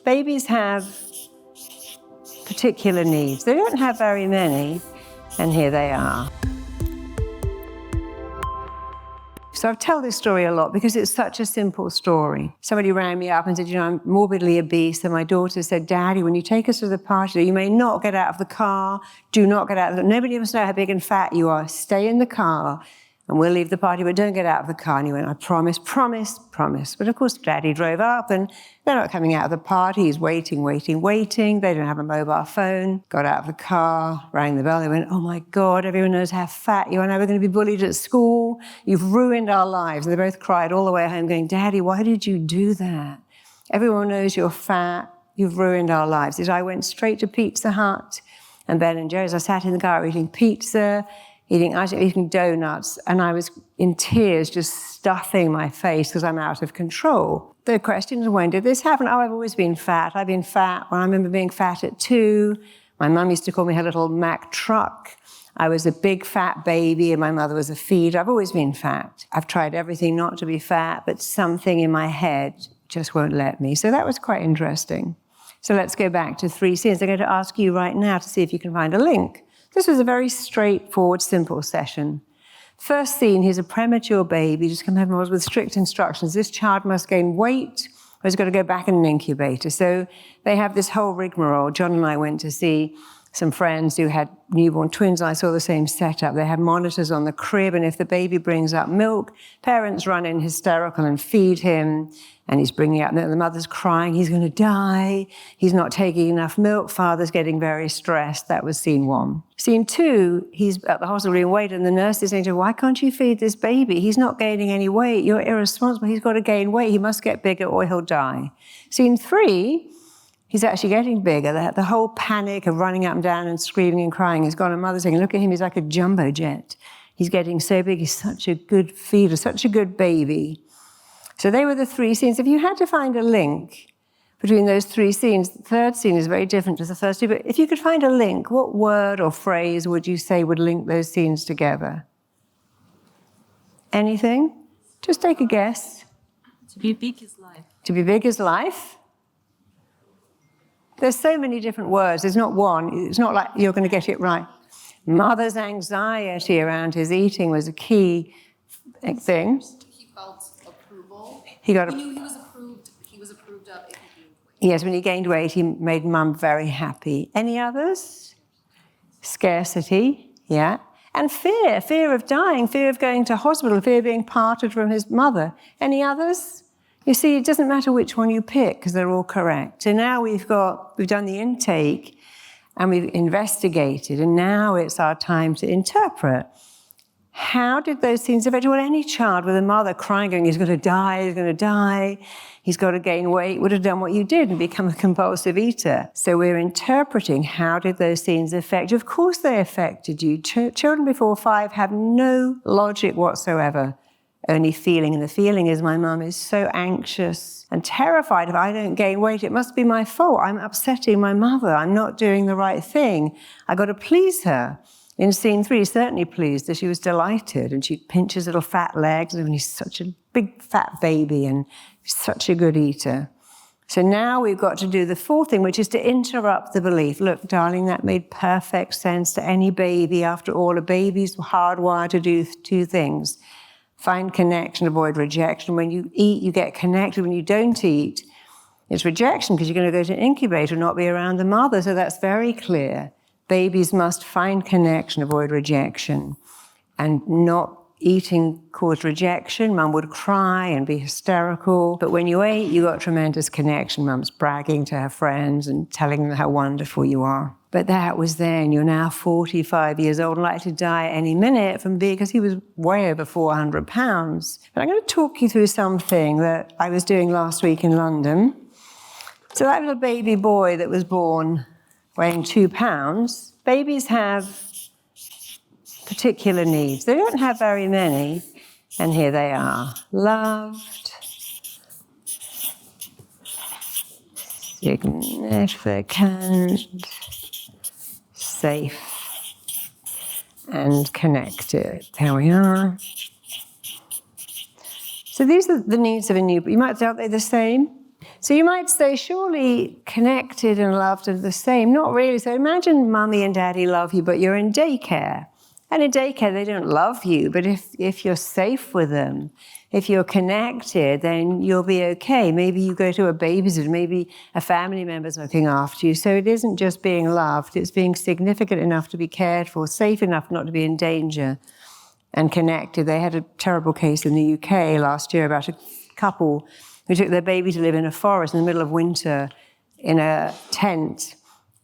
Babies have particular needs. They don't have very many, and here they are. So I tell this story a lot because it's such a simple story. Somebody rang me up and said, I'm morbidly obese, and my daughter said, Daddy, when you take us to the party, you may not get out of the car, do not get out of the nobody must know how big and fat you are, stay in the car, and we'll leave the party, but don't get out of the car. And he went, I promise, promise, promise. But of course, Daddy drove up, and they're not coming out of the party. He's waiting. They don't have a mobile phone. Got out of the car, rang the bell. They went, oh my God, everyone knows how fat you are. Now we're going to be bullied at school. You've ruined our lives. And they both cried all the way home going, Daddy, why did you do that? Everyone knows you're fat. You've ruined our lives. I went straight to Pizza Hut and Ben and Jerry's. I sat in the car eating pizza, eating donuts, and I was in tears, just stuffing my face because I'm out of control. The question is, when did this happen? Oh, I've always been fat. I've been fat. Well, I remember being fat at 2. My mum used to call me her little Mack truck. I was a big fat baby and my mother was a feeder. I've always been fat. I've tried everything not to be fat, but something in my head just won't let me. So that was quite interesting. So let's go back to 3 scenes. I'm going to ask you right now to see if you can find a link. This was a very straightforward, simple session. First scene, he's a premature baby, just come home with strict instructions. This child must gain weight or he's got to go back in an incubator. So they have this whole rigmarole. John and I went to see some friends who had newborn twins, and I saw the same setup. They have monitors on the crib, and if the baby brings up milk, parents run in hysterical and feed him, and he's bringing out milk. The mother's crying, he's going to die, he's not taking enough milk, father's getting very stressed. That was scene 1. Scene 2, he's at the hospital in weight, and the nurse is saying to him, why can't you feed this baby? He's not gaining any weight, you're irresponsible, he's got to gain weight, he must get bigger or he'll die. Scene 3, he's actually getting bigger. The whole panic of running up and down and screaming and crying has gone. And mother's saying, look at him, he's like a jumbo jet. He's getting so big, he's such a good feeder, such a good baby. So they were the 3 scenes. If you had to find a link between those 3 scenes, the third scene is very different to the first 2, but if you could find a link, what word or phrase would you say would link those scenes together? Anything? Just take a guess. To be big is life. To be big is life? There's so many different words. There's not one. It's not like you're going to get it right. Mother's anxiety around his eating was a key thing. He felt approval. He knew he was approved. He was approved of if he gained weight. Yes, when he gained weight, he made mum very happy. Any others? Scarcity, yeah. And fear of dying, fear of going to hospital, fear of being parted from his mother. Any others? You see, it doesn't matter which one you pick because they're all correct. So now we've done the intake and we've investigated, and now it's our time to interpret. How did those scenes affect any child with a mother crying, going, he's going to die, he's got to gain weight, would have done what you did and become a compulsive eater. So we're interpreting, how did those scenes affect you? Of course they affected you. Children before 5 have no logic whatsoever. Only feeling, and the feeling is my mum is so anxious and terrified. If I don't gain weight, it must be my fault. I'm upsetting my mother. I'm not doing the right thing. I got to please her. In scene 3, certainly pleased her. She was delighted, and she'd pinch his little fat legs, and he's such a big fat baby and such a good eater. So now we've got to do the 4th thing, which is to interrupt the belief. Look, darling, that made perfect sense to any baby. After all, a baby's hardwired to do 2 things. Find connection, avoid rejection. When you eat, you get connected. When you don't eat, it's rejection because you're going to go to an incubator and not be around the mother. So that's very clear. Babies must find connection, avoid rejection. And not eating caused rejection. Mum would cry and be hysterical. But when you ate, you got tremendous connection. Mum's bragging to her friends and telling them how wonderful you are. But that was then. You're now 45 years old and likely to die any minute because he was way over 400 pounds. But I'm going to talk you through something that I was doing last week in London. So that little baby boy that was born weighing 2 pounds, babies have particular needs. They don't have very many, and here they are. Loved, significant, safe, and connected. There we are. So these are the needs of a newborn. You might say, are they the same? So you might say, surely connected and loved are the same. Not really. So imagine mummy and daddy love you, but you're in daycare. And in daycare, they don't love you, but if you're safe with them, if you're connected, then you'll be okay. Maybe you go to a babysitter, maybe a family member's looking after you. So it isn't just being loved, it's being significant enough to be cared for, safe enough not to be in danger, and connected. They had a terrible case in the UK last year about a couple who took their baby to live in a forest in the middle of winter in a tent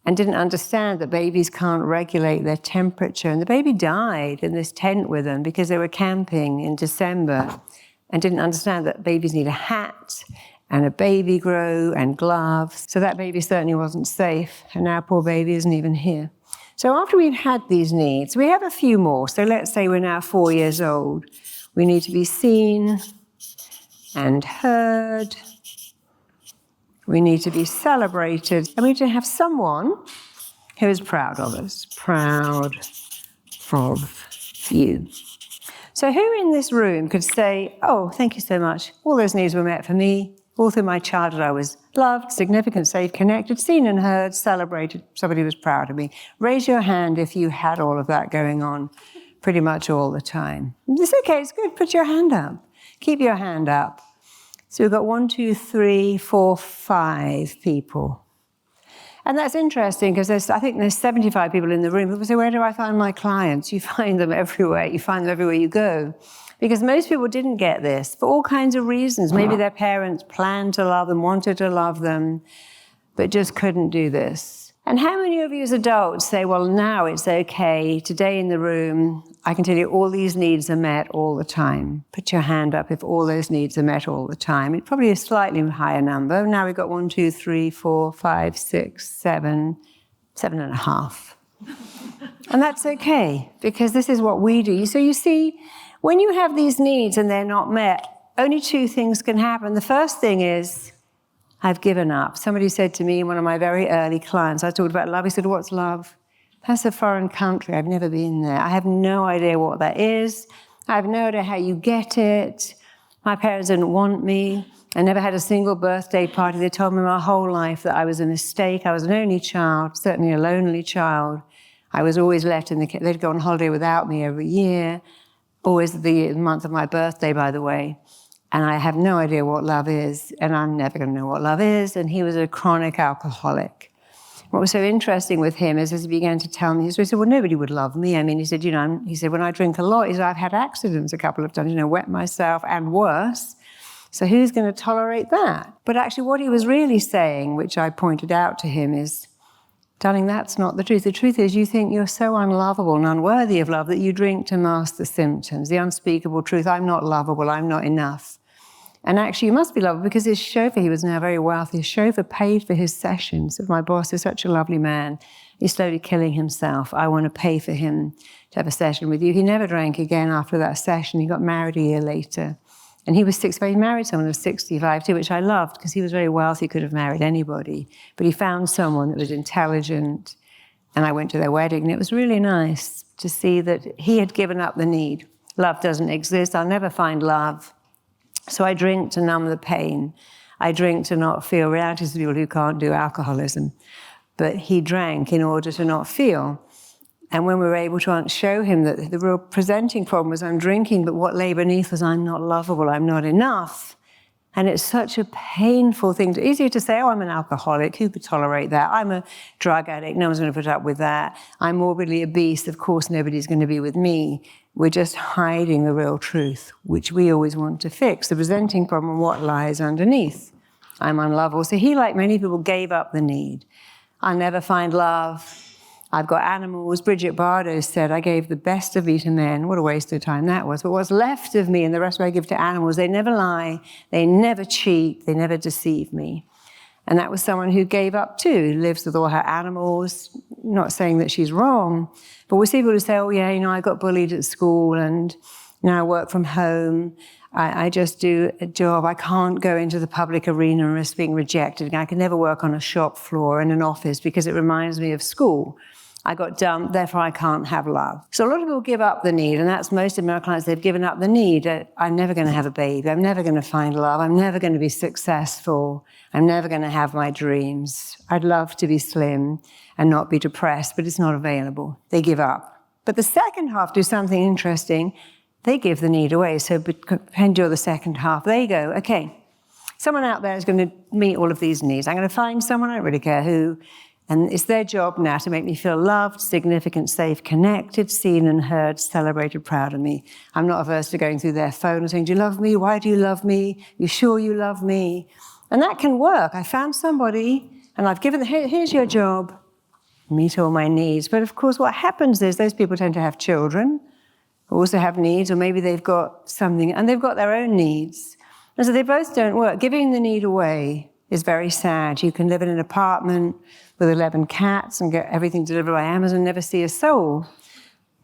and didn't understand that babies can't regulate their temperature. And the baby died in this tent with them because they were camping in December and didn't understand that babies need a hat and a baby grow and gloves. So that baby certainly wasn't safe. And now poor baby isn't even here. So after we've had these needs, we have a few more. So let's say we're now 4 years old. We need to be seen and heard. We need to be celebrated. And we need to have someone who is proud of us. Proud of you. So who in this room could say, oh, thank you so much. All those needs were met for me. All through my childhood, I was loved, significant, safe, connected, seen and heard, celebrated. Somebody was proud of me. Raise your hand if you had all of that going on pretty much all the time. It's okay, it's good. Put your hand up. Keep your hand up. So we've got 1, 2, 3, 4, 5 people. And that's interesting because I think there's 75 people in the room. People say, where do I find my clients? You find them everywhere. You find them everywhere you go. Because most people didn't get this for all kinds of reasons. Maybe their parents planned to love them, wanted to love them, but just couldn't do this. And how many of you as adults say, well, now it's okay, today in the room, I can tell you all these needs are met all the time. Put your hand up if all those needs are met all the time. It's probably a slightly higher number. Now we've got 1, 2, 3, 4, 5, 6, 7, 7.5. And that's okay, because this is what we do. So you see, when you have these needs and they're not met, only 2 things can happen. The first thing is, I've given up. Somebody said to me, one of my very early clients, I talked about love. He said, what's love? That's a foreign country. I've never been there. I have no idea what that is. I have no idea how you get it. My parents didn't want me. I never had a single birthday party. They told me my whole life that I was a mistake. I was an only child, certainly a lonely child. I was always left in the... They'd go on holiday without me every year. Always the month of my birthday, by the way. And I have no idea what love is, and I'm never going to know what love is. And he was a chronic alcoholic. What was so interesting with him is as he began to tell me, he said, well, nobody would love me. I mean, he said, he said, when I drink a lot, he said, I've had accidents a couple of times, wet myself and worse. So who's going to tolerate that? But actually what he was really saying, which I pointed out to him, is, darling, that's not the truth. The truth is you think you're so unlovable and unworthy of love that you drink to mask the symptoms, the unspeakable truth. I'm not lovable. I'm not enough. And actually, you must be lovable because his chauffeur, he was now very wealthy, his chauffeur paid for his sessions. My boss is such a lovely man. He's slowly killing himself. I want to pay for him to have a session with you. He never drank again after that session. He got married a year later. And he was 65. He married someone who was 65 too, which I loved because he was very wealthy, could have married anybody. But he found someone that was intelligent. And I went to their wedding. And it was really nice to see that he had given up the need. Love doesn't exist. I'll never find love. So I drink to numb the pain. I drink to not feel. Realities of people who can't do alcoholism. But he drank in order to not feel. And when we were able to show him that the real presenting problem was I'm drinking, but what lay beneath was I'm not lovable, I'm not enough. And it's such a painful thing. It's easier to say, oh, I'm an alcoholic. Who could tolerate that? I'm a drug addict. No one's going to put up with that. I'm morbidly obese. Of course, nobody's going to be with me. We're just hiding the real truth, which we always want to fix. The presenting problem, what lies underneath. I'm unlovable. So he, like many people, gave up the need. I'll never find love. I've got animals. Bridget Bardot said, I gave the best of me to men. What a waste of time that was. But what's left of me and the rest of I give to animals, they never lie, they never cheat, they never deceive me. And that was someone who gave up too, lives with all her animals, not saying that she's wrong. But we see people who say, oh yeah, I got bullied at school and I work from home. I just do a job. I can't go into the public arena and risk being rejected. I can never work on a shop floor in an office because it reminds me of school. I got dumped, therefore I can't have love. So a lot of people give up the need, and that's most of my clients. They've given up the need. I'm never going to have a baby. I'm never going to find love. I'm never going to be successful. I'm never going to have my dreams. I'd love to be slim and not be depressed, but it's not available. They give up. But the second half do something interesting. They give the need away. So pretend you're the second half. They go, okay, someone out there is going to meet all of these needs. I'm going to find someone, I don't really care who, and it's their job now to make me feel loved, significant, safe, connected, seen and heard, celebrated, proud of me. I'm not averse to going through their phone and saying, do you love me? Why do you love me? You sure you love me? And that can work. I found somebody, and I've given, here's your job, meet all my needs. But of course, what happens is those people tend to have children, who also have needs, or maybe they've got something, and they've got their own needs. And so they both don't work. Giving the need away is very sad. You can live in an apartment with 11 cats and get everything delivered by Amazon, never see a soul.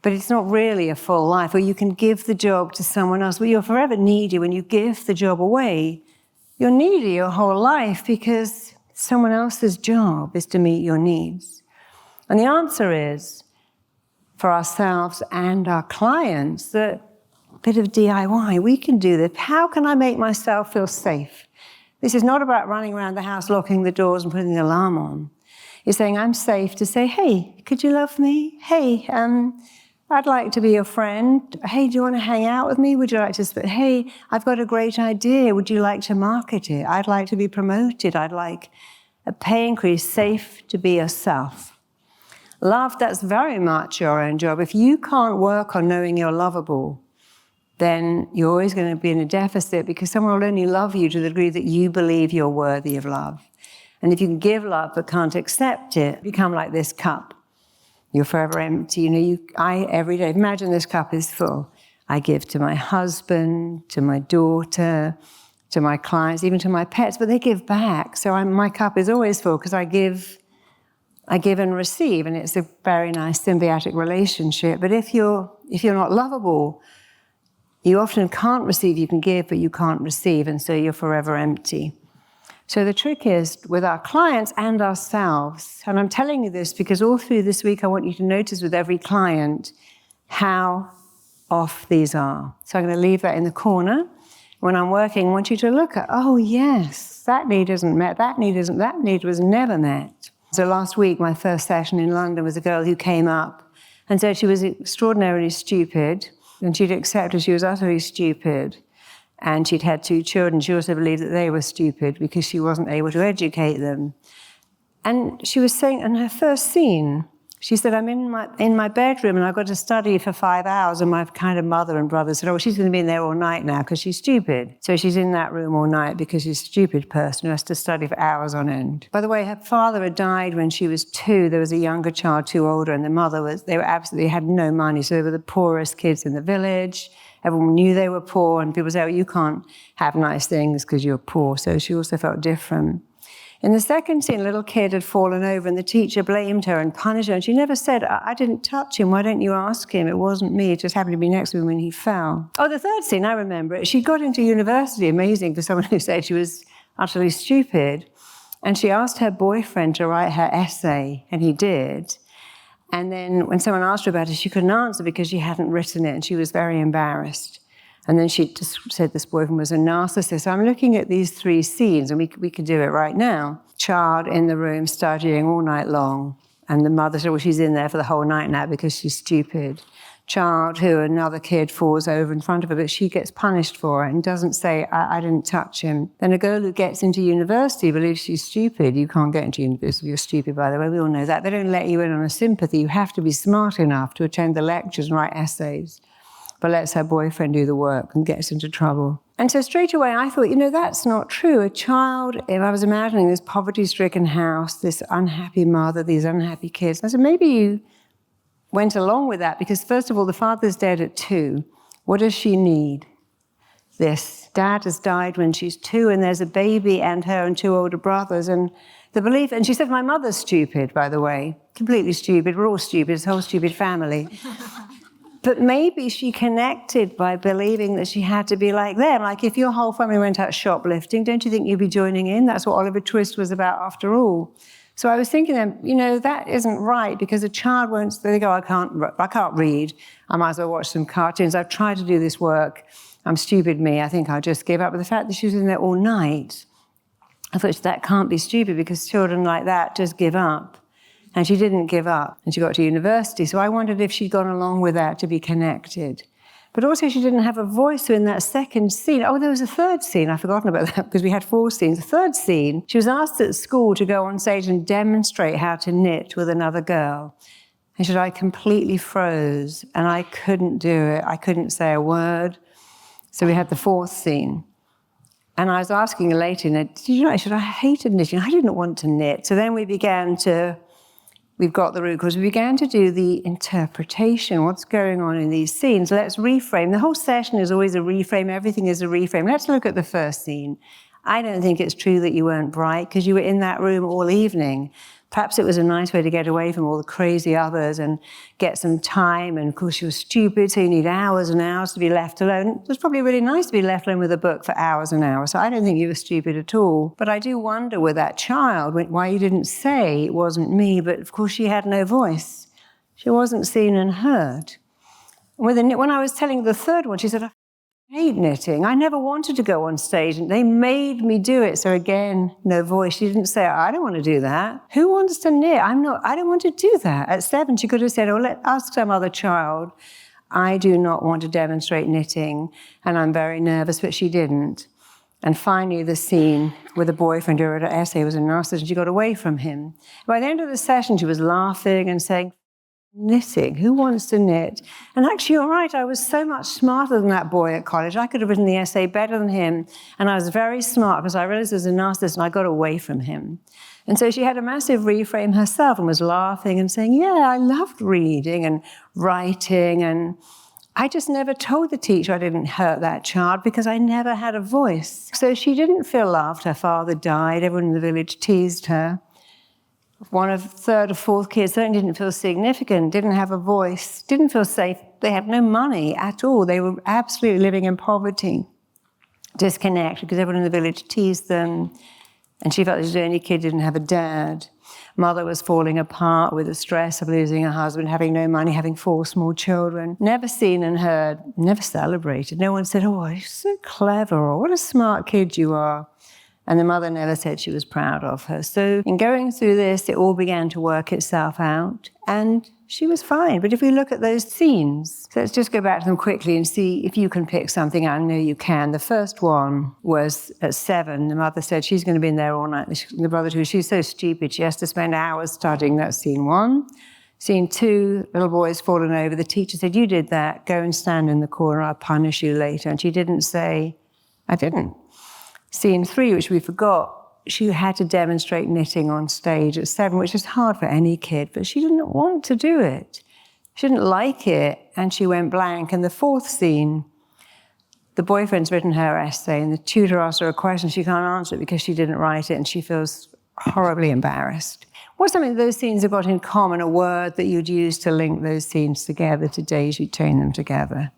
But it's not really a full life. Or you can give the job to someone else. Well, you're forever needy when you give the job away. You're needy your whole life because someone else's job is to meet your needs. And the answer is, for ourselves and our clients, that a bit of DIY, we can do this. How can I make myself feel safe? This is not about running around the house, locking the doors and putting the alarm on. It's saying, I'm safe to say, hey, could you love me? Hey, I'd like to be your friend. Hey, do you want to hang out with me? Would you like to, hey, I've got a great idea. Would you like to market it? I'd like to be promoted. I'd like a pay increase. Safe to be yourself. Love, that's very much your own job. If you can't work on knowing you're lovable, then you're always going to be in a deficit because someone will only love you to the degree that you believe you're worthy of love. And if you can give love but can't accept it, you become like this cup. You're forever empty. You know, I every day, imagine this cup is full. I give to my husband, to my daughter, to my clients, even to my pets, but they give back. So my cup is always full because I give and receive, and it's a very nice symbiotic relationship. But if you're not lovable, you often can't receive. You can give, but you can't receive, and so you're forever empty. So the trick is with our clients and ourselves, and I'm telling you this because all through this week I want you to notice with every client how off these are. So I'm going to leave that in the corner. When I'm working, I want you to look at, oh yes, that need isn't met, that need was never met. So last week, my first session in London was a girl who came up and said she was extraordinarily stupid, and she'd accepted she was utterly stupid. And she'd had 2 children. She also believed that they were stupid because she wasn't able to educate them. And she was saying in her first scene, she said, I'm in my bedroom and I've got to study for 5 hours. And my kind of mother and brother said, oh, she's going to be in there all night now because she's stupid. So she's in that room all night because she's a stupid person who has to study for hours on end. By the way, her father had died when she was 2. There was a younger child, 2 older, and the mother they had no money. So they were the poorest kids in the village. Everyone knew they were poor, and people say, oh, you can't have nice things because you're poor. So she also felt different. In the second scene, a little kid had fallen over, and the teacher blamed her and punished her. And she never said, I didn't touch him. Why don't you ask him? It wasn't me. It just happened to be next to him when he fell. Oh, the third scene, I remember it. She got into university, amazing for someone who said she was utterly stupid. And she asked her boyfriend to write her essay, and he did. And then when someone asked her about it, she couldn't answer because she hadn't written it, and she was very embarrassed. And then she just said this boyfriend was a narcissist. So I'm looking at these 3 scenes, and we could do it right now. Child in the room studying all night long, and the mother said, well, she's in there for the whole night now because she's stupid. Child who another kid falls over in front of her, but she gets punished for it and doesn't say, I didn't touch him. Then a girl who gets into university believes she's stupid. You can't get into university. You're stupid, by the way. We all know that. They don't let you in on a sympathy. You have to be smart enough to attend the lectures and write essays. But lets her boyfriend do the work and gets into trouble. And so straight away I thought, that's not true. A child, if I was imagining this poverty-stricken house, this unhappy mother, these unhappy kids, I said, maybe you went along with that because, first of all, the father's dead at 2. What does she need? This. Dad has died when she's 2, and there's a baby and her and 2 older brothers. And the belief, and she said, my mother's stupid, by the way, completely stupid. We're all stupid. It's a whole stupid family. But maybe she connected by believing that she had to be like them. Like if your whole family went out shoplifting, don't you think you'd be joining in? That's what Oliver Twist was about after all. So I was thinking then, that isn't right, because a child won't, they go, I can't read. I might as well watch some cartoons. I've tried to do this work. I'm stupid me. I think I'll just give up. But the fact that she was in there all night, I thought that can't be stupid, because children like that just give up. And she didn't give up, and she got to university. So I wondered if she'd gone along with that to be connected. But also she didn't have a voice. So in that second scene, there was a third scene. I've forgotten about that because we had 4 scenes. The third scene, she was asked at school to go on stage and demonstrate how to knit with another girl. And she said, I completely froze and I couldn't do it. I couldn't say a word. So we had the 4th scene. And I was asking her later, did you know? I said, I hated knitting. I didn't want to knit. So then we've got the root cause. We began to do the interpretation, what's going on in these scenes. Let's reframe. The whole session is always a reframe. Everything is a reframe. Let's look at the first scene. I don't think it's true that you weren't bright, because you were in that room all evening. Perhaps it was a nice way to get away from all the crazy others and get some time. And of course, you were stupid, so you need hours and hours to be left alone. It was probably really nice to be left alone with a book for hours and hours. So I don't think you were stupid at all. But I do wonder with that child why you didn't say it wasn't me. But of course, she had no voice. She wasn't seen and heard. When I was telling the third one, she said, I hate knitting. I never wanted to go on stage, and they made me do it. So again, no voice. She didn't say, I don't want to do that. Who wants to knit? I don't want to do that. At 7, she could have said, let's ask some other child. I do not want to demonstrate knitting, and I'm very nervous, but she didn't. And finally, the scene with a boyfriend who wrote an essay was a narcissist, and she got away from him. By the end of the session, she was laughing and saying, knitting, who wants to knit? And actually, you're right, I was so much smarter than that boy at college. I could have written the essay better than him, and I was very smart because I realized he was a narcissist and I got away from him. And so she had a massive reframe herself and was laughing and saying, yeah, I loved reading and writing, and I just never told the teacher I didn't hurt that child because I never had a voice. So she didn't feel loved. Her father died. Everyone in the village teased her. One of 3rd or 4th kids certainly didn't feel significant, didn't have a voice, didn't feel safe. They had no money at all. They were absolutely living in poverty, disconnected, because everyone in the village teased them. And she felt she was the only kid who didn't have a dad. Mother was falling apart with the stress of losing her husband, having no money, having 4 small children. Never seen and heard, never celebrated. No one said, you're so clever, or what a smart kid you are. And the mother never said she was proud of her. So in going through this, it all began to work itself out, and she was fine. But if we look at those scenes, so let's just go back to them quickly and see if you can pick something out. I know you can. The first one was at 7. The mother said she's going to be in there all night. The brother too, she's so stupid, she has to spend hours studying. That's scene 1. Scene 2, little boy's fallen over. The teacher said, you did that. Go and stand in the corner. I'll punish you later. And she didn't say, I didn't. Scene 3, which we forgot, she had to demonstrate knitting on stage at 7, which is hard for any kid, but she didn't want to do it. She didn't like it, and she went blank. And the 4th scene, the boyfriend's written her essay, and the tutor asked her a question. She can't answer it because she didn't write it, and she feels horribly embarrassed. What's something those scenes have got in common, a word that you'd use to link those scenes together today as you chain them together?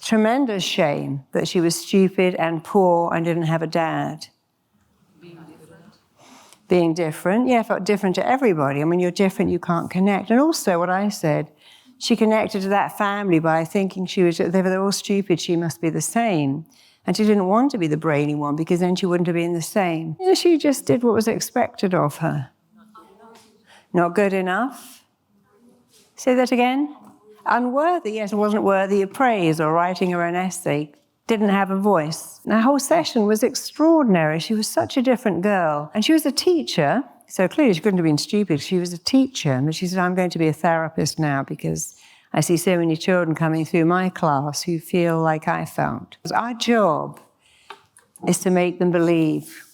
Tremendous shame that she was stupid and poor and didn't have a dad. Being different. Yeah, felt different to everybody. I mean, you're different, you can't connect. And also what I said, she connected to that family by thinking they were all stupid, she must be the same. And she didn't want to be the brainy one because then she wouldn't have been the same. She just did what was expected of her. Not good enough. Say that again. Unworthy, yes, wasn't worthy of praise or writing her own essay. Didn't have a voice. And her whole session was extraordinary. She was such a different girl. And she was a teacher, so clearly she couldn't have been stupid. She was a teacher, but she said, I'm going to be a therapist now because I see so many children coming through my class who feel like I felt. Our job is to make them believe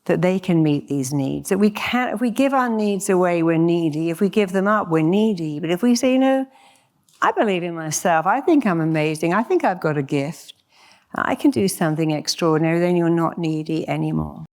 that they can meet these needs. That we can't, if we give our needs away, we're needy. If we give them up, we're needy. But if we say, I believe in myself. I think I'm amazing. I think I've got a gift. I can do something extraordinary. Then you're not needy anymore.